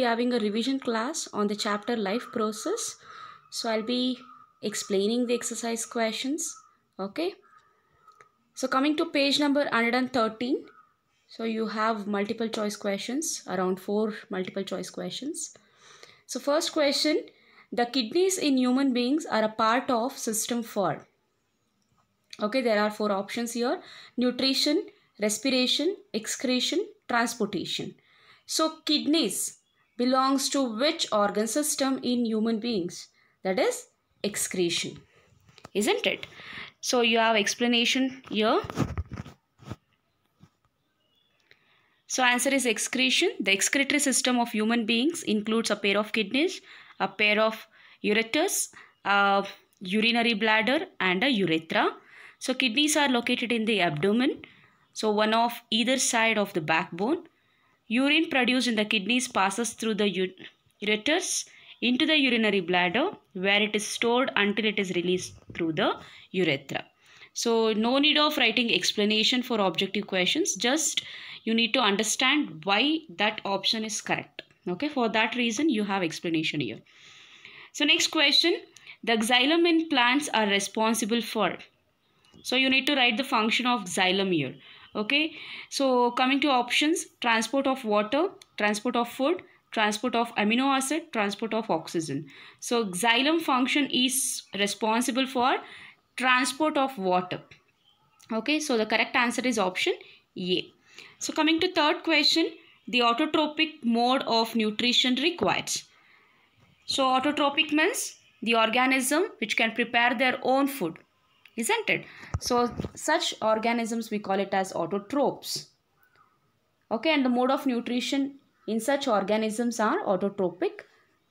having a revision class on the chapter life process. So I'll be explaining the exercise questions. Okay. So coming to page number 113. So you have multiple choice questions, around 4 multiple choice questions. So first question, the kidneys in human beings are a part of system for. Okay, there are 4 options here: nutrition, respiration, excretion, transportation. So kidneys belongs to which organ system in human beings? That is excretion, isn't it? So you have explanation here. So answer is excretion. The excretory system of human beings includes a pair of kidneys, a pair of ureters, a urinary bladder and a urethra. So kidneys are located in the abdomen. So one of either side of the backbone. Urine produced in the kidneys passes through the ureters into the urinary bladder, where it is stored until it is released through the urethra. So no need of writing explanation for objective questions. Just you need to understand why that option is correct. Okay, for that reason you have explanation here. So next question, the xylem in plants are responsible for. So you need to write the function of xylem here. Okay, so coming to options, transport of water, transport of food, transport of amino acid, transport of oxygen. So xylem function is responsible for transport of water. Okay, so the correct answer is option A. So coming to third question, the autotrophic mode of nutrition required. So autotrophic means the organism which can prepare their own food, isn't it? So such organisms we call it as autotrophs. Okay, and the mode of nutrition in such organisms are autotrophic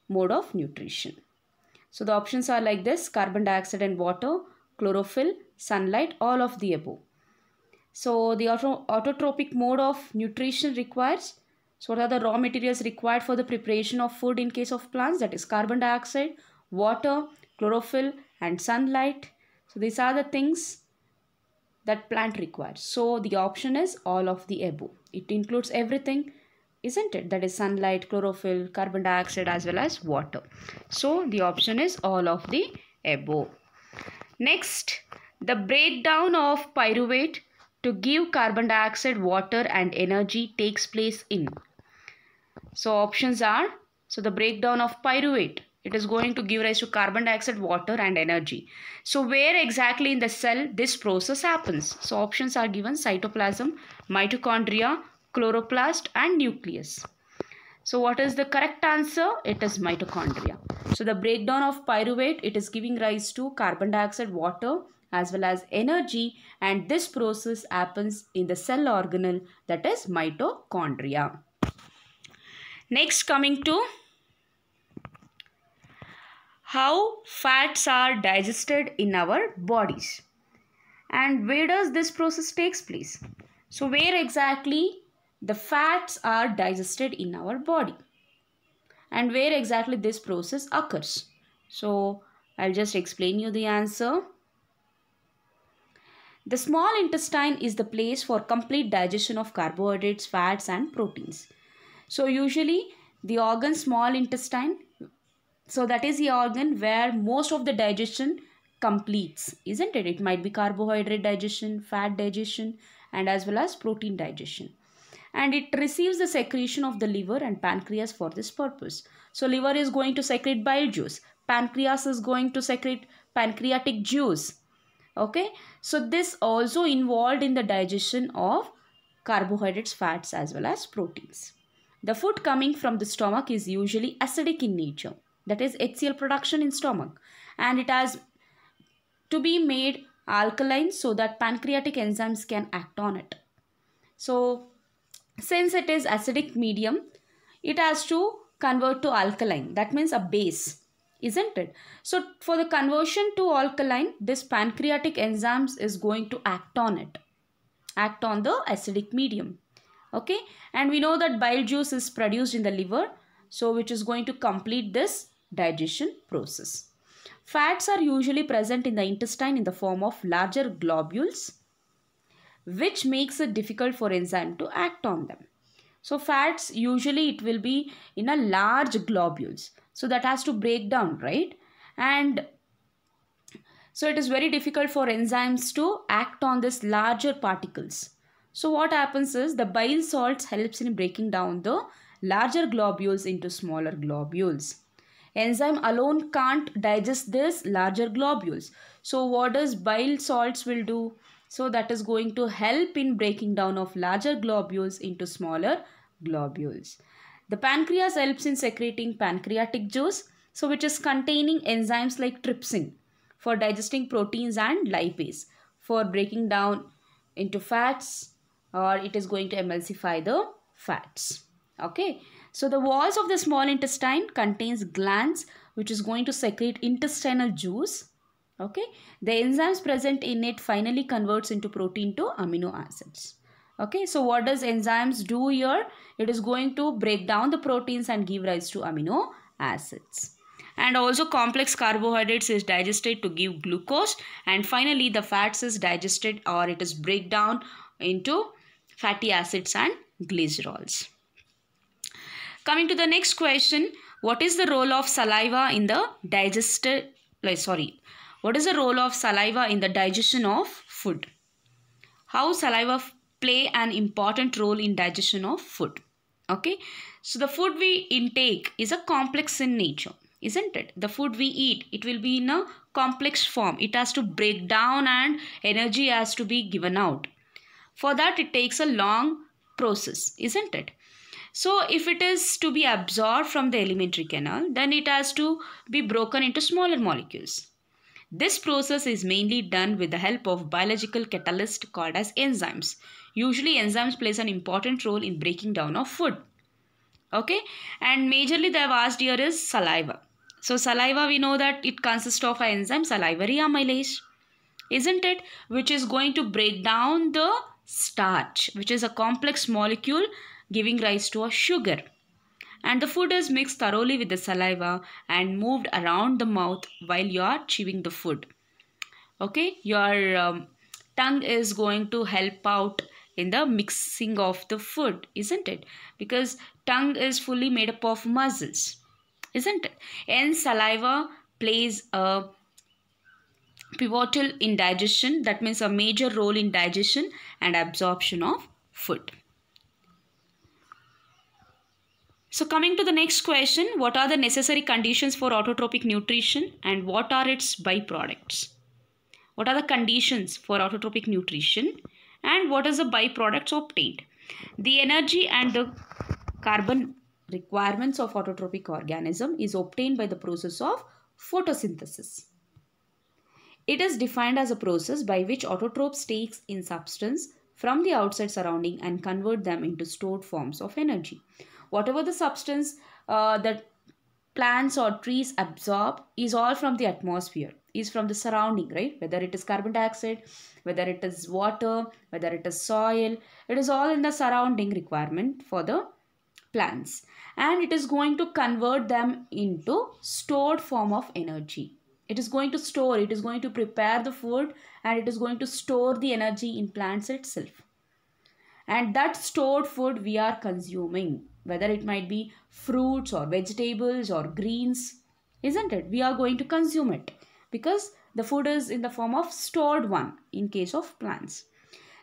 mode of nutrition. So the options are like this: carbon dioxide and water, chlorophyll, sunlight, all of the above. So the autotrophic mode of nutrition requires, so what are the raw materials required for the preparation of food in case of plants? That is carbon dioxide, water, chlorophyll and sunlight. So these are the things that plant requires. So the option is all of the above. It includes everything, isn't it? That is sunlight, chlorophyll, carbon dioxide as well as water. So the option is all of the above. Next, the breakdown of pyruvate to give carbon dioxide, water and energy takes place in. So options are, so the breakdown of pyruvate, it is going to give rise to carbon dioxide, water and energy. So where exactly in the cell this process happens? So options are given: cytoplasm, mitochondria, chloroplast and nucleus. So what is the correct answer? It is mitochondria. So the breakdown of pyruvate, it is giving rise to carbon dioxide, water as well as energy, and this process happens in the cell organelle, that is mitochondria. Next, coming to how fats are digested in our bodies and where does this process takes place. So where exactly the fats are digested in our body and where exactly this process occurs. So I'll just explain you the answer. The small intestine is the place for complete digestion of carbohydrates, fats and proteins. So usually the organ small intestine, so that is the organ where most of the digestion completes, isn't it? It might be carbohydrate digestion, fat digestion and as well as protein digestion. And it receives the secretion of the liver and pancreas for this purpose. So liver is going to secrete bile juice. Pancreas is going to secrete pancreatic juice. Okay, so this also involved in the digestion of carbohydrates, fats as well as proteins. The food coming from the stomach is usually acidic in nature. That is HCl production in stomach. And it has to be made alkaline so that pancreatic enzymes can act on it. So since it is acidic medium, it has to convert to alkaline. That means a base, isn't it? So for the conversion to alkaline, this pancreatic enzymes is going to act on it, act on the acidic medium. Okay, and we know that bile juice is produced in the liver, so which is going to complete this digestion process. Fats are usually present in the intestine in the form of larger globules, which makes it difficult for enzyme to act on them. So fats usually it will be in a large globules. So that has to break down, right? And so it is very difficult for enzymes to act on this larger particles. So what happens is the bile salts helps in breaking down the larger globules into smaller globules. Enzyme alone can't digest this larger globules. So what does bile salts will do? So that is going to help in breaking down of larger globules into smaller globules. The pancreas helps in secreting pancreatic juice, so which is containing enzymes like trypsin for digesting proteins and lipase for breaking down into fats, or it is going to emulsify the fats. Okay, so the walls of the small intestine contains glands which is going to secrete intestinal juice. Okay, the enzymes present in it finally converts into protein to amino acids. Okay, so what does enzymes do here? It is going to break down the proteins and give rise to amino acids. And also complex carbohydrates is digested to give glucose, and finally the fats is digested or it is break down into fatty acids and glycerols. Coming to the next question, what is the role of saliva in the what is the role of saliva in the digestion of food? How saliva play an important role in digestion of food? Okay, so the food we intake is a complex in nature, isn't it? The food we eat, it will be in a complex form. It has to break down and energy has to be given out. For that it takes a long process, isn't it? So if it is to be absorbed from the alimentary canal, then it has to be broken into smaller molecules. This process is mainly done with the help of biological catalysts called as enzymes. Usually enzymes plays an important role in breaking down of food. Okay, and majorly they have asked here is saliva. So saliva, we know that it consists of an enzyme salivary amylase, isn't it? Which is going to break down the starch, which is a complex molecule giving rise to a sugar. And the food is mixed thoroughly with the saliva and moved around the mouth while you are chewing the food. Okay, your tongue is going to help out in the mixing of the food, isn't it? Because tongue is fully made up of muscles, isn't it? And saliva plays a pivotal in digestion, that means a major role in digestion and absorption of food. So coming to the next question, what are the necessary conditions for autotrophic nutrition and what are its byproducts? What are the conditions for autotrophic nutrition and what is the byproducts obtained? The energy and the carbon requirements of autotrophic organism is obtained by the process of photosynthesis. It is defined as a process by which autotrophs takes in substance from the outside surrounding and convert them into stored forms of energy. Whatever the substance that plants or trees absorb is all from the atmosphere, is from the surrounding, right? Whether it is carbon dioxide, whether it is water, whether it is soil, it is all in the surrounding requirement for the plants. And it is going to convert them into stored form of energy. It is going to store, it is going to prepare the food and it is going to store the energy in plants itself. And that stored food we are consuming, whether it might be fruits or vegetables or greens, isn't it? We are going to consume it because the food is in the form of stored one in case of plants.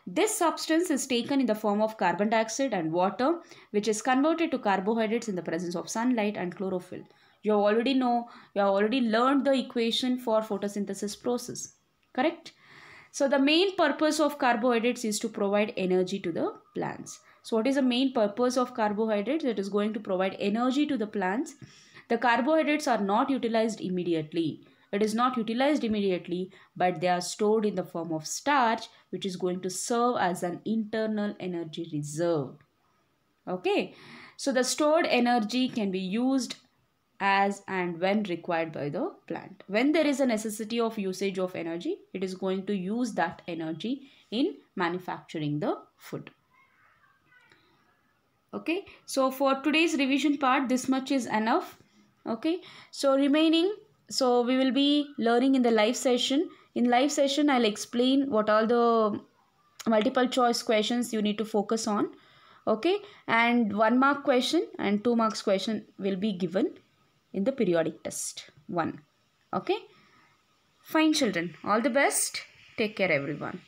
This substance is taken in the form of carbon dioxide and water, which is converted to carbohydrates in the presence of sunlight and chlorophyll. You already know, you have already learned the equation for photosynthesis process, correct? So the main purpose of carbohydrates is to provide energy to the plants. So what is the main purpose of carbohydrates? It is going to provide energy to the plants. The carbohydrates are not utilized immediately. It is not utilized immediately, but they are stored in the form of starch, which is going to serve as an internal energy reserve. Okay, so the stored energy can be used as and when required by the plant. When there is a necessity of usage of energy, it is going to use that energy in manufacturing the food. Okay, so for today's revision part, this much is enough. Okay, so remaining, so we will be learning in the live session. In live session, I'll explain what all the multiple choice questions you need to focus on. Okay, and 1 mark question and 2 marks question will be given in the periodic test 1. Okay, fine children, all the best. Take care everyone.